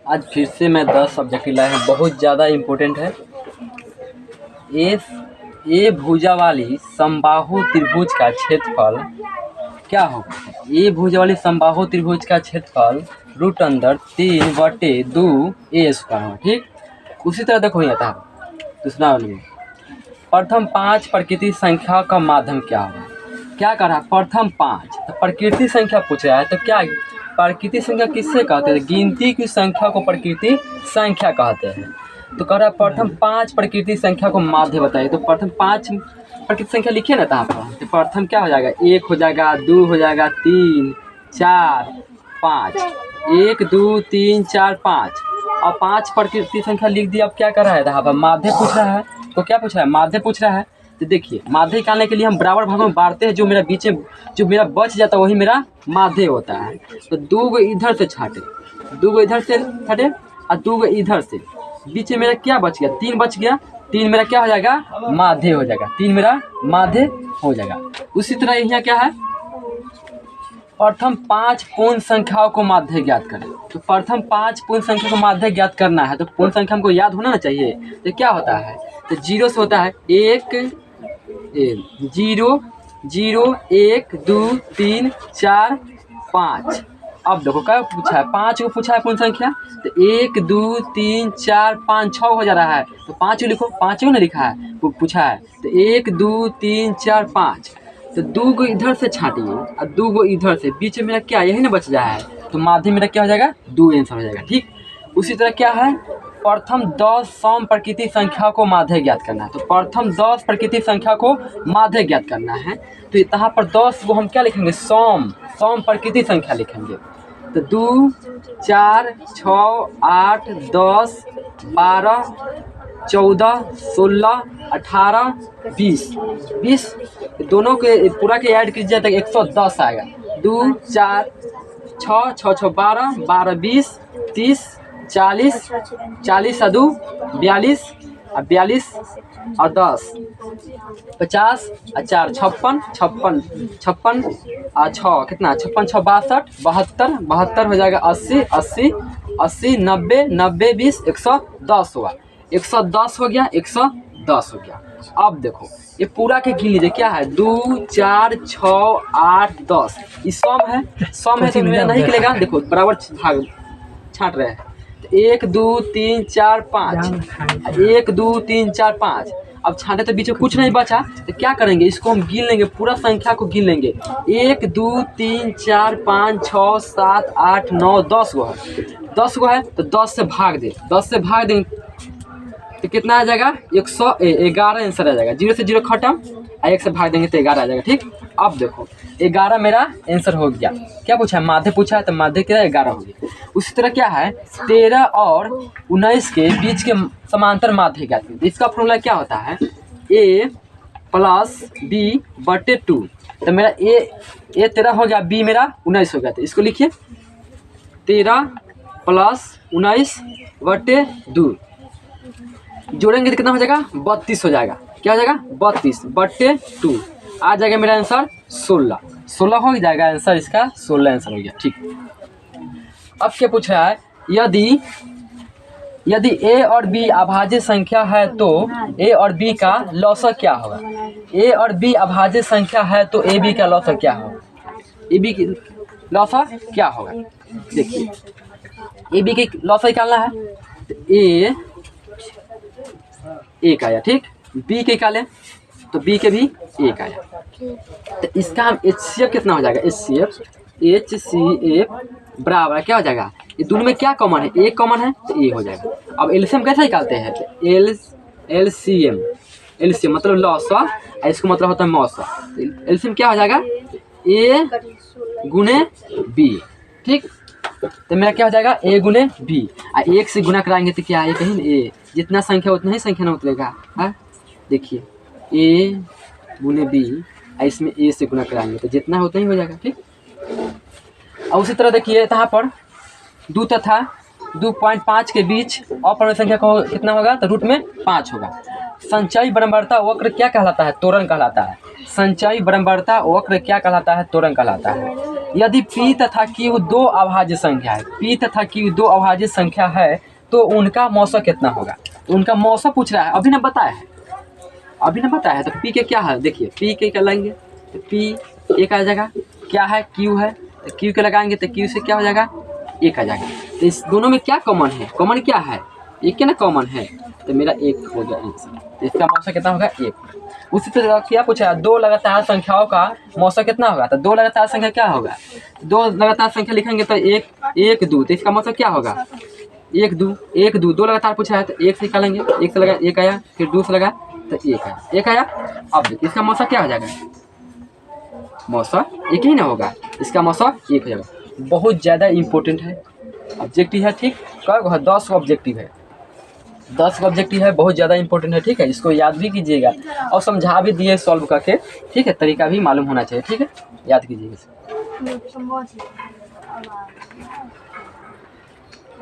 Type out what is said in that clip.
आज फिर से मैं 10 सब्जेक्ट लाया हूँ, बहुत ज़्यादा इम्पोर्टेंट है। ए भुजा वाली समबाहु त्रिभुज का क्षेत्रफल क्या होगा? ए भुजा वाली समबाहु त्रिभुज का क्षेत्रफल √3/2 ए स्क्वायर होगा। ठीक, उसी तरह देखो यहाँ था दूसरा वाले प्रथम 5 प्राकृतिक संख्या का माध्यम क्या होगा? क्या कर रहा है? प्रथम 5 तो प्रकृति संख्या पूछ रहा है, तो क्या प्राकृतिक संख्या किससे कहते हैं? गिनती की संख्या को प्रकृति संख्या कहते हैं। तो कह रहा है प्रथम 5 प्रकृति संख्या को माध्य बताइए। तो प्रथम 5 प्रकृति संख्या लिखिए ना यहाँ पर। तो प्रथम क्या हो जाएगा? 1 हो जाएगा, 2 हो जाएगा, 3 4 5, 1 2 3 4 5 और 5 प्रकृति संख्या लिख दी। अब क्या कर रहा है? यहाँ पर माध्य पूछ रहा है। तो क्या पूछ रहा है? माध्य पूछ रहा है। तो देखिए माध्य निकालने के लिए हम बराबर भागों में बांटते हैं। जो मेरा बीच में जो मेरा बच जाता है वही मेरा माध्य होता है। तो 2 गो इधर से छाटे, 2 गो इधर से छाटे और 2 गो इधर से, बीच में मेरा क्या बच गया? 3 बच गया। 3 मेरा क्या हो जाएगा? माध्य हो जाएगा। 3 मेरा माध्य हो जाएगा। उसी तरह यहाँ क्या है? प्रथम 5 पूर्ण संख्याओं को माध्य ज्ञात करें। तो प्रथम 5 पूर्ण संख्या को माध्य ज्ञात करना है तो पूर्ण संख्या हमको याद होना चाहिए। तो क्या होता है? तो 0 से होता है 1 0 0 1 2 3 4 5। अब देखो क्या पूछा है? 5 को पूछा है पूर्ण संख्या। तो 1 2 3 4 5 6 हो जा रहा है। तो 5 को लिखो, 5 क्यों ना लिखा है? पूछा है। तो 1 2 3 4 5। तो 2 गो इधर से छाटिए और 2 गो इधर से, बीच में मेरा क्या यही ना बच रहा है? तो माध्य मेरा क्या हो जाएगा? 2 आंसर हो जाएगा। ठीक, उसी तरह क्या है? प्रथम 10 सम प्रकृति संख्या को माध्य ज्ञात करना है। तो प्रथम 10 प्रकृति संख्या को माध्य ज्ञात करना है। तो यहाँ पर 10 को हम क्या लिखेंगे? सम प्रकृति संख्या लिखेंगे। तो 2 4 6 8 10 12 14 16 18 20 दोनों के पूरा के ऐड कीजिए तो 110 आएगा। 2 4 6 6 6 12 12 20 30 40 40 और 2 42 और 42 और 10 50 और 4 56 56 56 और 6 कितना? 56 6 62 72 हो जाएगा। 80 80 80 90 90 20 110 हुआ। 110 हो गया, 110 हो गया। अब देखो ये पूरा के गिन लीजिए क्या है? 2 4 6 8 10 ये सम है। सम है तो मेरा नहीं निकलेगा। देखो बराबर भाग छाट रहे हैं। 1 2 3 4 5 1 2 3 4 5। अब छाटे तो बीच में कुछ नहीं बचा तो क्या करेंगे? इसको हम गिन लेंगे, पूरा संख्या को गिन लेंगे। 1 2 3 4 5 6 7 8 9 10 गो है। 10 गो है तो 10 से भाग दे, 10 से भाग देंगे तो कितना आ जाएगा? 111 आंसर आ जाएगा। 0 से 0 खत्म और 1 से भाग देंगे तो 11 आ जाएगा। ठीक, अब देखो 11 मेरा आंसर हो गया। क्या पूछा है? माध्य पूछा है तो माध्य क्या? 11 हो गया। उसी तरह क्या है? 13 और 19 के बीच के समांतर माध्य ज्ञात कीजिए। इसका फॉर्मूला क्या होता है? a + b/2। तो मेरा a 13 हो गया, b मेरा 19 हो गया। तो इसको लिखिए 13 + 19/2 जोड़ेंगे तो कितना हो जाएगा? 32 हो जाएगा। क्या हो जाएगा? 32/2 आ जाएगा मेरा आंसर 16 हो जाएगा आंसर। इसका 16 आंसर हो गया। ठीक, अब क्या पूछ रहा है? यदि a और b अभाज्य संख्या है तो a और b का लॉसक क्या होगा? a और b अभाज्य संख्या है तो a b का लॉसक क्या होगा? a b की लॉसक क्या होगा? देखिए a b की लॉसक निकालना है तो एक आया। ठीक, b के निकाले तो b के भी एक आया। तो इसका हम HCF कितना हो जाएगा? HCF बराबर क्या हो जाएगा? ये दोनों में क्या कॉमन है? एक कॉमन है तो ए हो जाएगा। अब एलसीएम कैसे निकालते हैं? एलसीएम मतलब लॉसक, इसको मतलब होता है मौसक। एलसीएम क्या हो जाएगा? a गुने b। ठीक, तो मेरा क्या हो जाएगा? a गुने b। 1 से गुना कराएंगे तो क्या है? कहीं a जितना संख्या उतना ही संख्या ना उतरेगा। हाँ देखिए a गुने b, इसमें a से गुना कराएंगे तो जितना है उतना ही हो जाएगा। ठीक, और उसी तरह देखिए यहाँ पर 2 तथा 2.5 के बीच अपरिमेय संख्या को कितना होगा? तो रूट में 5 होगा। संचयी बराबरता वक्र क्या कहलाता है? त्वरण कहलाता है। संचयी बराबरता वक्र क्या कहलाता है? त्वरण कहलाता है। यदि P तथा Q दो अभाज्य संख्या है, P तथा Q दो अभाज्य संख्या है तो उनका मौसा कितना होगा। तो उनका मौसा पूछ रहा है, अभी ना बताया है, अभी ना बताया है। तो P के क्या है, देखिए P के क्या लगाएंगे तो P एक आ जाएगा, क्या है Q है, तो Q के लगाएंगे तो Q से क्या हो जाएगा, एक आ जाएगा। तो इस दोनों में क्या कॉमन है, कॉमन क्या है, एक के ना कॉमन है, तो मेरा एक हो गया आंसर। तो इसका मौसा कितना होगा, एक। उसी तरह क्या पूछा है, दो लगातार संख्याओं का मौसा कितना होगा। तो दो लगातार संख्या क्या होगा, दो लगातार संख्या लिखेंगे तो एक एक दो, तो इसका मौसा क्या होगा, एक दो, एक दो, दो लगातार पूछा है तो एक से निकालेंगे, एक से लगा एक आया, फिर दो से लगा तो एक आया, एक आया। अब देखिए इसका मौसा क्या हो जाएगा, मौसा एक ही ना होगा, इसका मौसा एक हो जाएगा। बहुत ज़्यादा इंपॉर्टेंट है, ऑब्जेक्टिव है, ठीक। कब 10 ऑब्जेक्टिव है, 10 ऑब्जेक्टिव है, बहुत ज़्यादा इंपॉर्टेंट है, ठीक है। इसको याद भी कीजिएगा और समझा भी दिए सॉल्व करके, ठीक है। तरीका भी मालूम होना चाहिए, ठीक है, याद कीजिएगा।